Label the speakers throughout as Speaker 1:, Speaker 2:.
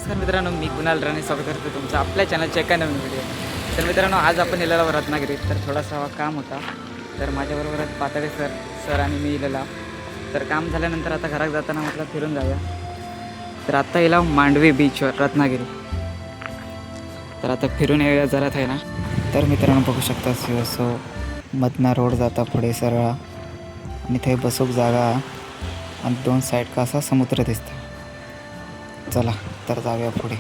Speaker 1: नमस्कार मित्रांनो, मी कुणाल राणे स्वागत करतो तुमचं आपल्या चॅनलच्या एका नवीन व्हिडिओ. तर मित्रांनो, आज आपण येलेला रत्नागिरीत. तर थोडासा काम होता, तर माझ्याबरोबरच पातळे सर आणि मी येलेला. तर काम झाल्यानंतर आता घरात जाताना म्हटलं फिरून जाऊया. तर आत्ता येला मांडवी बीचवर रत्नागिरी. तर आता फिरून येऊया जरा आहे ना. तर मित्रांनो बघू शकता शिवसो मधना रोड जाता पुढे सरळ आणि ते बसूक जागा आणि दोन साईड का असा समुद्र दिसतं. चला तर जाऊया पुढे.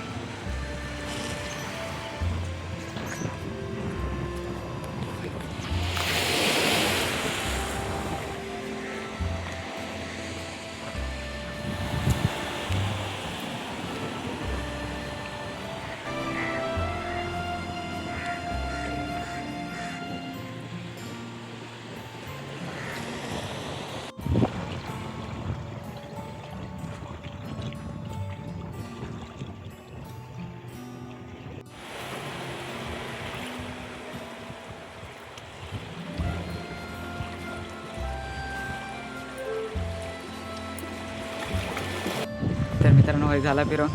Speaker 1: तर मित्रांनो हे झाला फिरून.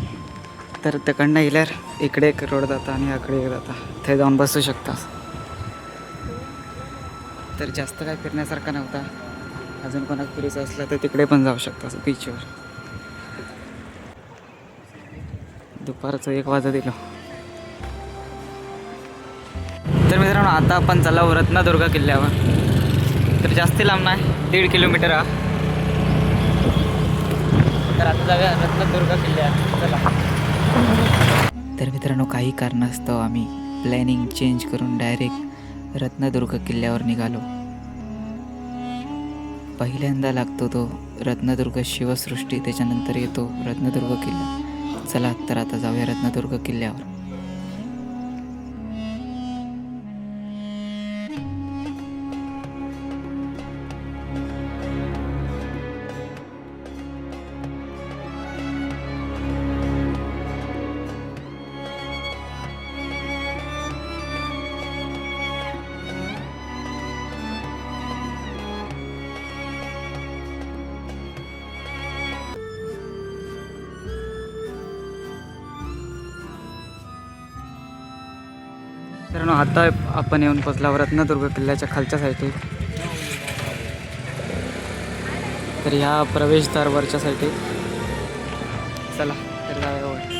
Speaker 1: तर तिकडनं येल्यार इकडे एक रोड जाता आणि इकडे एक जाता, ते जाऊन बसू शकता. तर जास्त काय फिरण्यासारखा नव्हता. अजून कोणाक फिरायचं असलं तर तिकडे पण जाऊ शकता बीचवर. दुपारचं 1 वाजता दिलो. तर मित्रांनो आता आपण चाललो रत्नदुर्ग किल्ल्यावर. तर जास्त लांब नाही, 1.5 किलोमीटर हा. तर आता जाऊया रत्नदुर्ग किल्ल्यावर. चला. तर मित्रांनो काही कारणास्तव आम्ही प्लॅनिंग चेंज करून डायरेक्ट रत्नदुर्ग किल्ल्यावर निघालो. पहिल्यांदा लागतो तो रत्नदुर्ग शिवसृष्टी, त्याच्यानंतर येतो रत्नदुर्ग किल्ला. चला तर आता जाऊया रत्नदुर्ग किल्ल्यावर. मित्रांनो आता आपण येऊन पोचला रत्नदुर्ग किल्ल्याच्या खालच्या साईडे. तर ह्या प्रवेशद्वारवरच्या साईडे. चला तर जाऊया वर.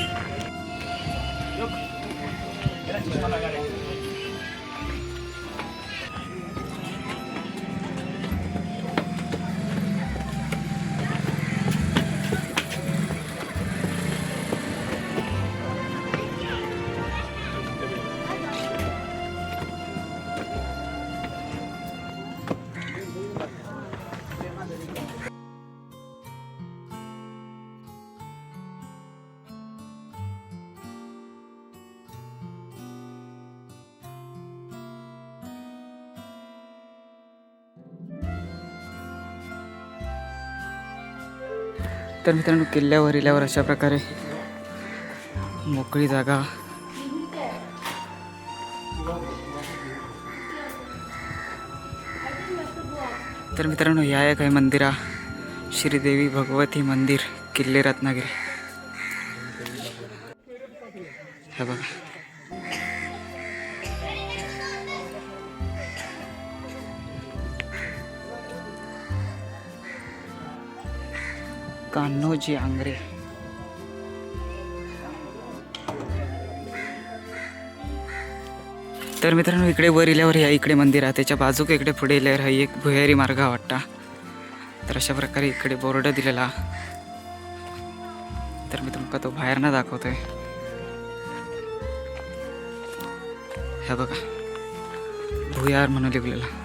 Speaker 1: तर मित्रांनो किल्ल्यावर इल्यावर अशा प्रकारे मोकळी जागा. तर मित्रांनो ह्या एक आहे मंदिरा, श्रीदेवी भगवती मंदिर, किल्ले रत्नागिरी. हे बघा. कान्होजी आंग्रे. तर मित्रांनो इकडे वर इल्यावर या इकडे मंदिर आहे, त्याच्या बाजूक इकडे पुढे इल्यावर हा एक भुयारी मार्ग वाटता. तर अशा प्रकारे इकडे बोर्ड दिलेला. तर मी तुमका तो बाहेरनं दाखवतोय. हे बघा भुयार म्हणून लिहिलेला.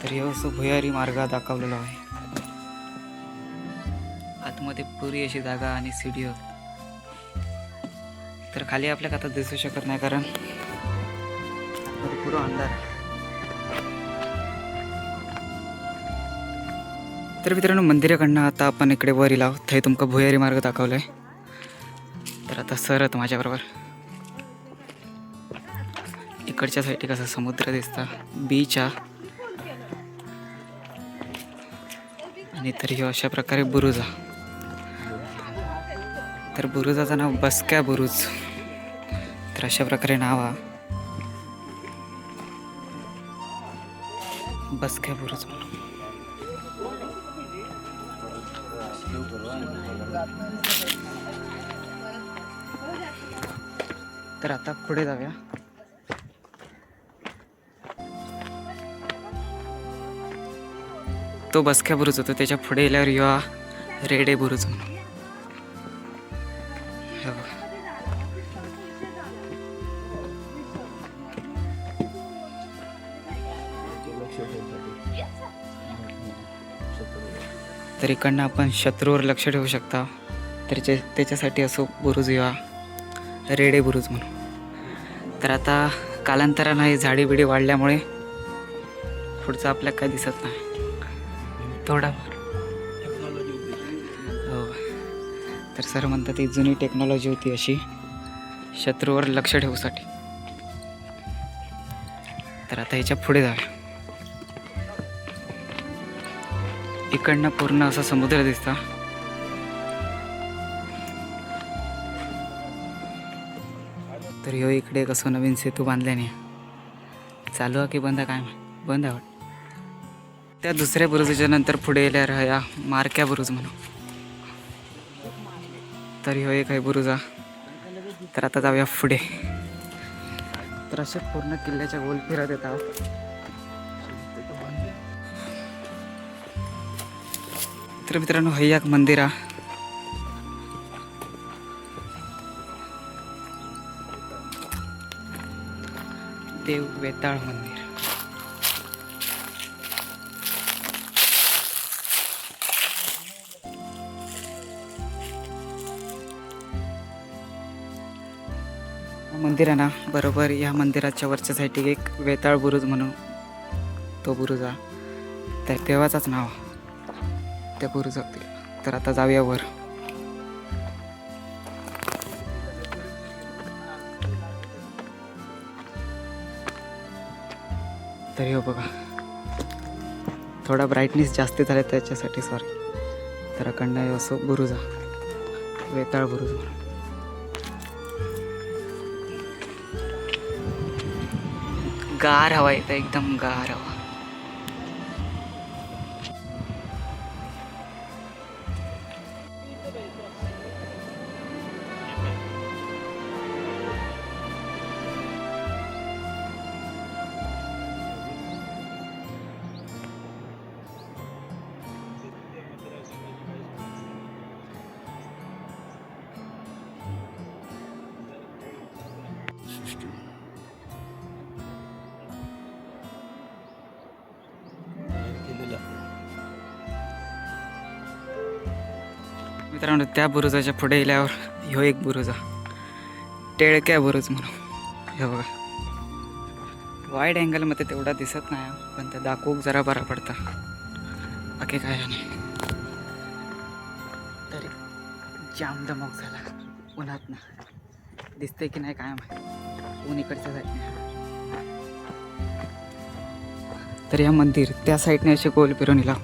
Speaker 1: तर हे असं भुयारी मार्ग दाखवलेला आहे. आतमध्ये पुरी अशी जागा आणि सीडी होत. तर खाली आपल्याला आता दिसू शकत नाही कारण पुरा अंधार. तर मित्रांनो मंदिराकडनं आता आपण इकडे वर इला, थंय तुमका भुयारी मार्ग दाखवलाय. तर आता सरत माझ्याबरोबर. इकडच्या साईडे कसा समुद्र दिसता, बीच हा. आणि तरी अशा प्रकारे बुरुज हा. तर बुरुजाचं नाव बसक्या बुरुज. तर अशा प्रकारे नाव हा बसक्या बुरुज म्हणून. तर आता पुढे जाऊया. तो बसक्या बुरुज होतो, त्याच्या पुढे गेल्यावर युवा रेडे बुरुज म्हणून. हे बघा. तर इकडनं आपण शत्रूवर लक्ष ठेवू शकता. तर त्याच्यासाठी असो बुरुज युवा रेडे बुरुज म्हणून. तर आता कालांतरानं ही झाडी बिडी वाढल्यामुळे पुढचं आपल्याला काय दिसत नाही थोडा. हो. तर सर म्हणतात ही जुनी टेक्नॉलॉजी होती अशी शत्रूवर लक्ष ठेवूसाठी. तर आता ह्याच्या पुढे जाऊया. इकडनं पूर्ण असा समुद्र दिसता. तर ह्यो इकडे कसं नवीन सेतू बांधल्याने चालू आहे की बंद आहे काय बंद आहे वाटतं. त्या दुसऱ्या बुरुजाच्या नंतर पुढे गेल्यावर ह्या मारक्या बुरुज म्हणून. तर ह्यो एक आहे बुरुजा. तर आता जाऊया पुढे. तर असे पूर्ण किल्ल्याच्या गोल फिरत येतात. तर मित्रांनो हे एक मंदिर आहे. देव वेताळ मंदिर. मंदिर आहे ना, बरोबर या मंदिराच्या वरच्या साईडला एक वेताळ बुरुज म्हणून तो बुरुज आहे. त्या देवाचाच नाव त्या बुरुजात. तर आता जाऊया वर. तर हो बघा थोडा ब्राईटनेस जास्त झाला त्याच्यासाठी सॉरी. तर अखंड असो बुरुजा वेताळ बुरुज म्हणून. गार हवा येतं एकदम गार हवा. मित्रांनो त्या बुरुजाच्या पुढे गेल्यावर ह्यो एक बुरुज टेळक्या बुरुज म्हणून. हे बघा वाईड अँगलमध्ये तेवढा दिसत नाही पण ते दाखवूक जरा बरा पडता बाकी काय नाही. तरी जाम दमक झाला उन्हात ना. दिसतंय की नाही काय माहिती ऊन इकडच्या साईडने. तर या मंदिर त्या साईडने असे गोल फिरून येला.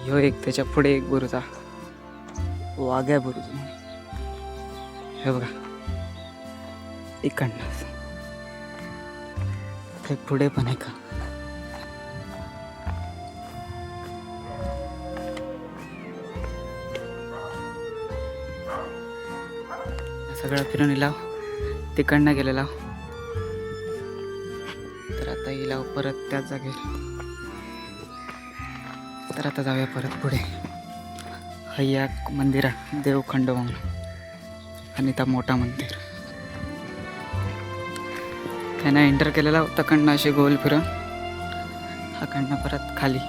Speaker 1: ह्यो एक त्याच्या पुढे एक बुरुजा वाघ्या बुरुज. हे बघा इकडनं ते पुढे पण आहे का. सगळं फिरून येला तिकडनं गेलेला. तर आता येला परत त्याच जागेवर. तर आता जाऊया परत पुढे. हैया मंदिर आहे देवखंड म्हणून आणि त्या मोठा मंदिर. त्यांना एंटर केलेला होता कडनं असे गोल फिरून हा कडनं परत खाली.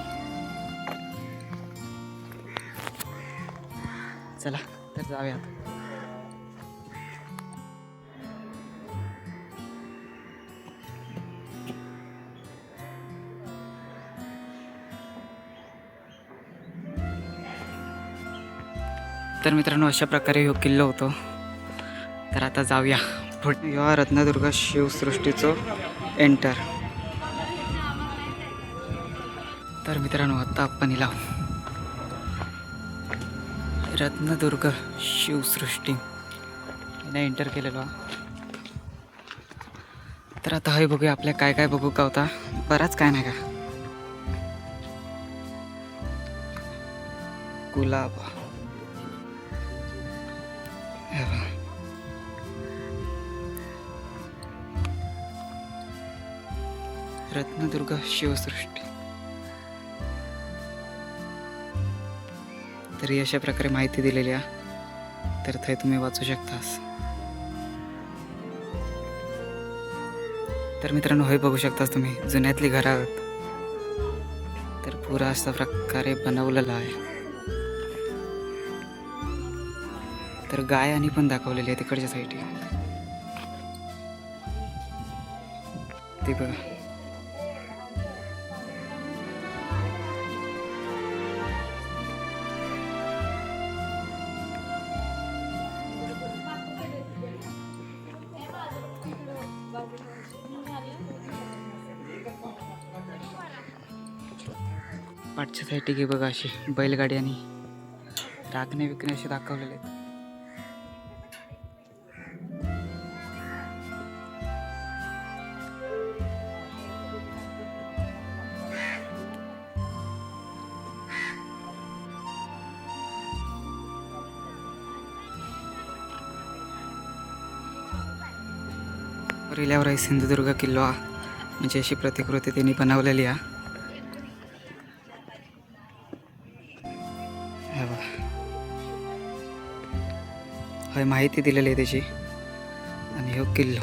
Speaker 1: चला तर जाऊया आता. तर मित्रांनो अशा प्रकारे ह्यो किल्लो होतो. तर आता जाऊया पुढे. ह्यो रत्नदुर्ग शिवसृष्टीचो एंटर. तर मित्रांनो आता आपण इला रत्नदुर्ग शिवसृष्टी याने एंटर केलेलो. तर आता हे बघूया आपल्या काय काय बघू का होता. बराच काय नाही का. गुलाब, हे बघा. रत्नदुर्ग शिवसृष्टी. तरी अशा प्रकारे माहिती दिलेली आहे, तर ते तुम्ही वाचू शकतास. तर मित्रांनो, हे बघू शकतास तुम्ही जुन्यातली घरं आहेत. तर पुरा अशा प्रकारे बनवलेला आहे. तर गाय आणि पण दाखवलेली आहे तिकडच्या साईडला. ते बघा. पाठच्या साईडची घे बघा, अशी बैलगाडी आणि राखणे विकणे असे दाखवलेले आहेत. रिल्यावर आहे सिंधुदुर्ग किल्ला, म्हणजे अशी प्रतिकृती त्यांनी बनवलेली आहे. हे माहिती दिलेली आहे त्याची. आणि हो किल्लो.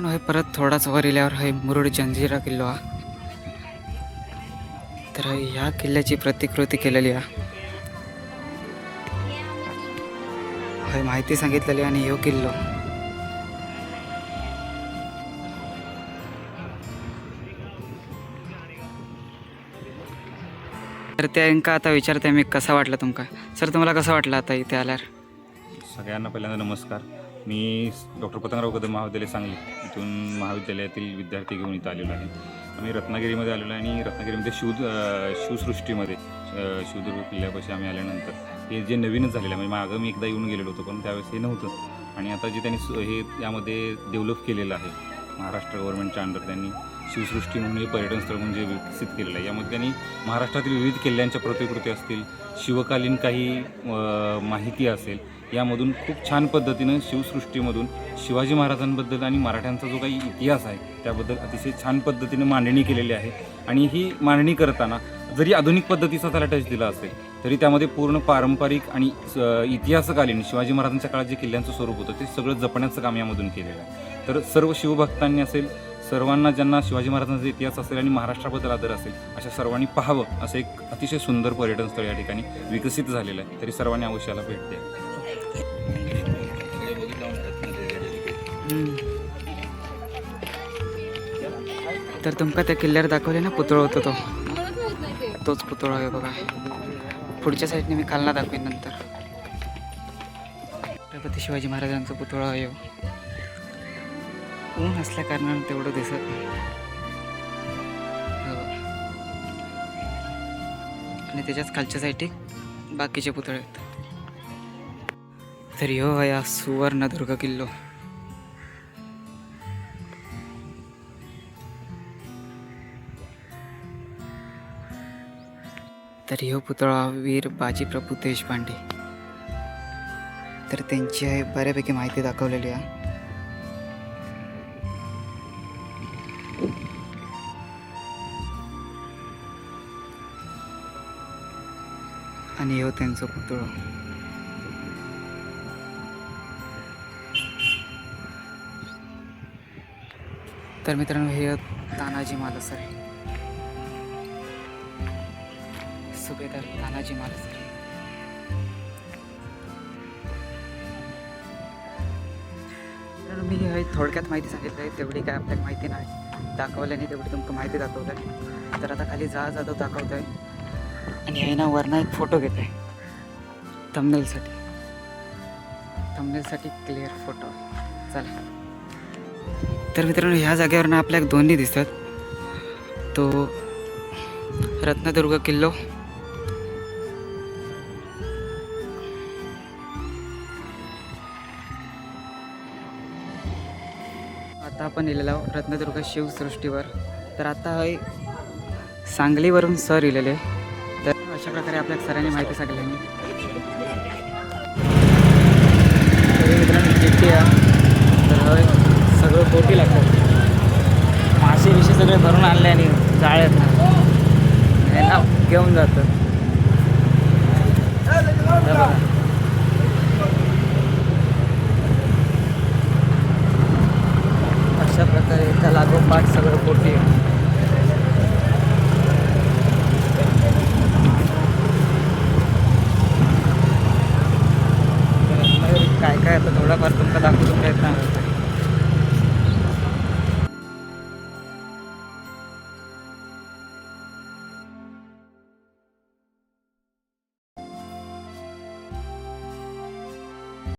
Speaker 1: हे परत थोडाच वर इल्यावर हे मुरुड जंजिरा किल्लो हा. तर ह्या किल्ल्याची प्रतिकृती केलेली आहे. हे माहिती सांगितलेली आणि ह्यो किल्लो. तर त्यांका आता विचारते मी, कसा वाटला तुमका सर? तुम्हाला कसं वाटलं आता इथे आल्यावर?
Speaker 2: सगळ्यांना पहिल्यांदा नमस्कार. मी डॉक्टर पतंगराव कदम महाविद्यालय सांगली इथून महाविद्यालयातील विद्यार्थी घेऊन इथं आलेलो आहे. आम्ही रत्नागिरीमध्ये आलेलो आहे आणि रत्नागिरीमध्ये शिवसृष्टीमध्ये शिवदुर्ग किल्ल्यापाशी आम्ही आल्यानंतर हे जे नवीनच झालेलं आहे, म्हणजे मागं मी एकदा येऊन गेलेलो होतो पण त्यावेळेस हे नव्हतं. आणि आता जे त्यांनी हे यामध्ये डेव्हलप केलेलं आहे महाराष्ट्र गव्हर्नमेंटच्या अंडर, त्यांनी शिवसृष्टी म्हणून हे पर्यटन स्थळ म्हणजे विकसित केलेलं आहे. यामध्ये त्यांनी महाराष्ट्रातील विविध किल्ल्यांच्या प्रतिकृती असतील, शिवकालीन काही माहिती असेल, यामधून खूप छान पद्धतीनं शिवसृष्टीमधून शिवाजी महाराजांबद्दल आणि मराठ्यांचा जो काही इतिहास आहे त्याबद्दल अतिशय छान पद्धतीने मांडणी केलेली आहे. आणि ही मांडणी करताना जरी आधुनिक पद्धतीचा त्याला टच दिला असेल तरी त्यामध्ये पूर्ण पारंपरिक आणि इतिहासकालीन शिवाजी महाराजांच्या काळात जे किल्ल्यांचं स्वरूप होतं ते सगळं जपण्याचं काम यामधून केलेलं आहे. तर सर्व शिवभक्तांनी असेल, सर्वांना ज्यांना शिवाजी महाराजांचा इतिहास असेल आणि महाराष्ट्राबद्दल आदर असेल अशा सर्वांनी पाहावं असं एक अतिशय सुंदर पर्यटन स्थळ या ठिकाणी विकसित झालेलं आहे. तरी सर्वांनी अवश्याला भेट द्या.
Speaker 1: तर तुमका त्या किल्ल्यावर दाखवले ना पुतळा होता तोच पुतळा आहे बघा. पुढच्या साईडने मी खालना दाखवेन नंतर. छत्रपती शिवाजी महाराजांचा पुतळा आहे. ऊन असल्या कारणाने तेवढं दिसत नाही. आणि त्याच्याच खालच्या साईडे बाकीचे पुतळे आहेत. तर ह्यो आहे सुवर्णदुर्ग किल्लो. तर ह्यो पुतळा वीर बाजीप्रभू देशपांडे. तर त्यांची आहे बऱ्यापैकी माहिती दाखवलेली आहे. आणि ह्यो त्यांचं पुतळा. तर मित्रांनो, हे तानाजी मालुसरे, सुभेदार तानाजी मालुसरे. मी हे थोडक्यात माहिती सांगितलं आहे, तेवढी काय आपल्याला माहिती नाही, दाखवल्याने तेवढी तुमचं माहिती दाखवत आहे. तर आता खाली जहाज जातो दाखवतो आहे आणि हे ना वरनं एक फोटो घेत आहे थंबनेलसाठी क्लिअर फोटो. चला तर मित्रांनो, ह्या जागेवरनं आपल्याला दोन्ही दिसतात, तो रत्नदुर्ग किल्लो आता आपण इलेलो आहोत रत्नदुर्ग शिवसृष्टीवर. तर आता हे सांगलीवरून सर इलेले, तर अशा प्रकारे आपल्या सरांनी माहिती सांगितली. तरी मित्रांनो चिठ्ठी आहे, तर हय सगळं बोटी लागतात, मासे विषय सगळे भरून आणले आणि जाळ्यात हे ना घेऊन जातं. हे बघा. अशा प्रकारे त्या लागोपाठ सगळं बोटी आहे. काय काय आता थोडाफार तुमचा दाखवतो प्रयत्न